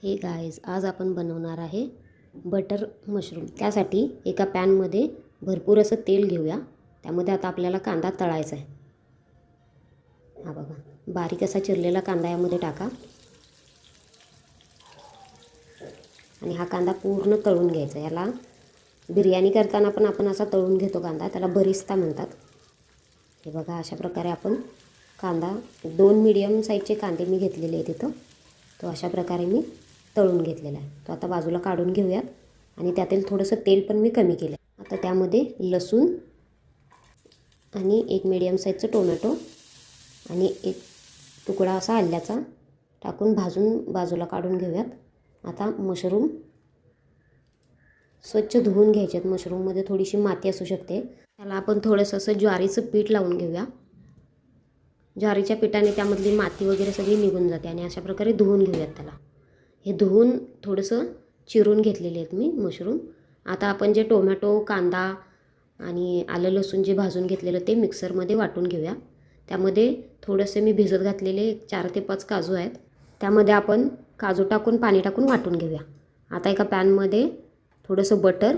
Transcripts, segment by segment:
हे गाईज, आज आपण बनवणार आहे बटर मशरूम। त्यासाठी एका पॅनमध्ये भरपूर असं तेल घेऊया। त्यामध्ये आता आपल्याला कांदा तळायचा आहे। हा बघा, बारीक असा चिरलेला कांदा यामध्ये टाका आणि हा कांदा पूर्ण तळून घ्यायचा। याला बिर्याणी करताना पण आपण असा तळून घेतो कांदा, त्याला बरिस्ता म्हणतात। हे बघा, अशा प्रकारे आपण कांदा 2 मीडियम साईजचे कांदे मी घेतलेले आहेत इथं। तो अशा प्रकारे मी तळून घेतलेला आहे। तो आता बाजूला काढून घेऊयात आणि त्यातील थोडंसं तेल पण मी कमी केलं। आता त्यामध्ये लसूण आणि एक मीडियम साईजचं टोमॅटो आणि एक तुकडा असा आल्याचा टाकून भाजून बाजूला काढून घेऊयात। आता मशरूम स्वच्छ धुवून घ्यायचे आहेत। मशरूममध्ये थोडीशी माती असू शकते, त्याला आपण थोडंसं असं ज्वारीचं पीठ लावून घेऊया। ज्वारीच्या पिठाने त्यामधली माती वगैरे सगळी निघून जाते आणि अशा प्रकारे धुवून घेऊयात त्याला। हे धुवून थोडंसं चिरून घेतलेले आहेत मी मशरूम। आता आपण जे टोमॅटो, कांदा आणि आलं लसूण जे भाजून घेतलेलं ते मिक्सरमध्ये वाटून घेऊया। त्यामध्ये थोडंसं मी भिजत घातलेले 4 ते 5 काजू आहेत, त्यामध्ये आपण काजू टाकून पाणी टाकून वाटून घेऊया। आता एका पॅनमध्ये थोडंसं बटर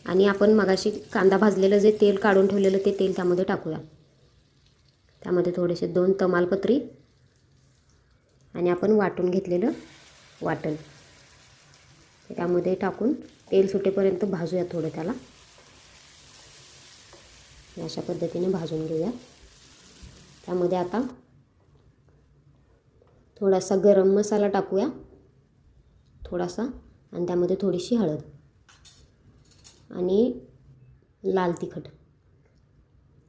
आणि आपण मगाशी कांदा भाजलेलं जे तेल काढून ठेवलेलं ते तेल त्यामध्ये टाकूया। त्यामध्ये थोडेसे 2 तमालपत्री आणि आपण वाटून घेतलेलं वाटण त्यामध्ये टाकून तेल सुटेपर्यंत भाजूया थोडं त्याला। अशा पद्धतीने भाजून घेऊया। त्यामध्ये आता थोडासा गरम मसाला टाकूया, थोडासा, आणि त्यामध्ये थोडीशी हळद आणि लाल तिखट।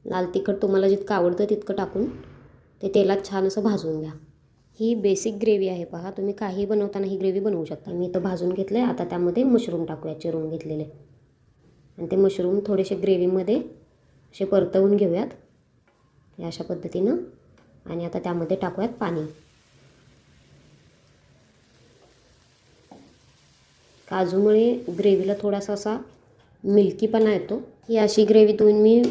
लाल तिखट तुम्हाला जितकं आवडतं तितकं टाकून ते तेलात छान असं भाजून घ्या। ही बेसिक ग्रेव्ही आहे, पहा तुम्ही काही बनवताना ही ग्रेव्ही बनवू शकता। मी इथं भाजून घेतलं आहे। आता त्यामध्ये मशरूम टाकूया चिरून घेतलेले आणि ते मशरूम थोडेसे ग्रेव्हीमध्ये असे परतवून घेऊयात अशा पद्धतीनं। आणि आता त्यामध्ये टाकूयात पाणी। काजूमुळे ग्रेव्हीला थोडासा असा मिल्कीपणा येतो। ही अशी ग्रेव्ही तुम्ही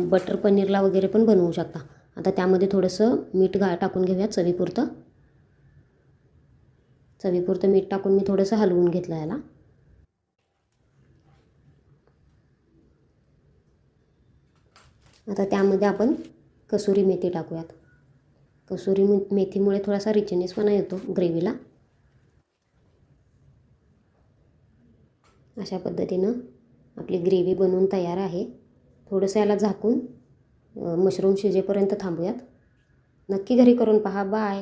बटर पनीरला वगैरे पण बनवू शकता। आता त्यामध्ये थोडंसं मीठ टाकून घेऊयात चवीपुरतं। चवीपुरतं मीठ टाकून मी थोडंसं हलवून घेतलं याला। आता त्यामध्ये आपण कसुरी मेथी टाकूयात। कसुरी मेथीमुळे थोडासा रिचनेसपणा येतो ग्रेव्हीला। अशा पद्धतीनं आपली ग्रेव्ही बनवून तयार आहे। थोडंसं याला झाकून मशरूम शिजेपर्यंत थांबूयात। नक्की घरी करून पहा। बाय।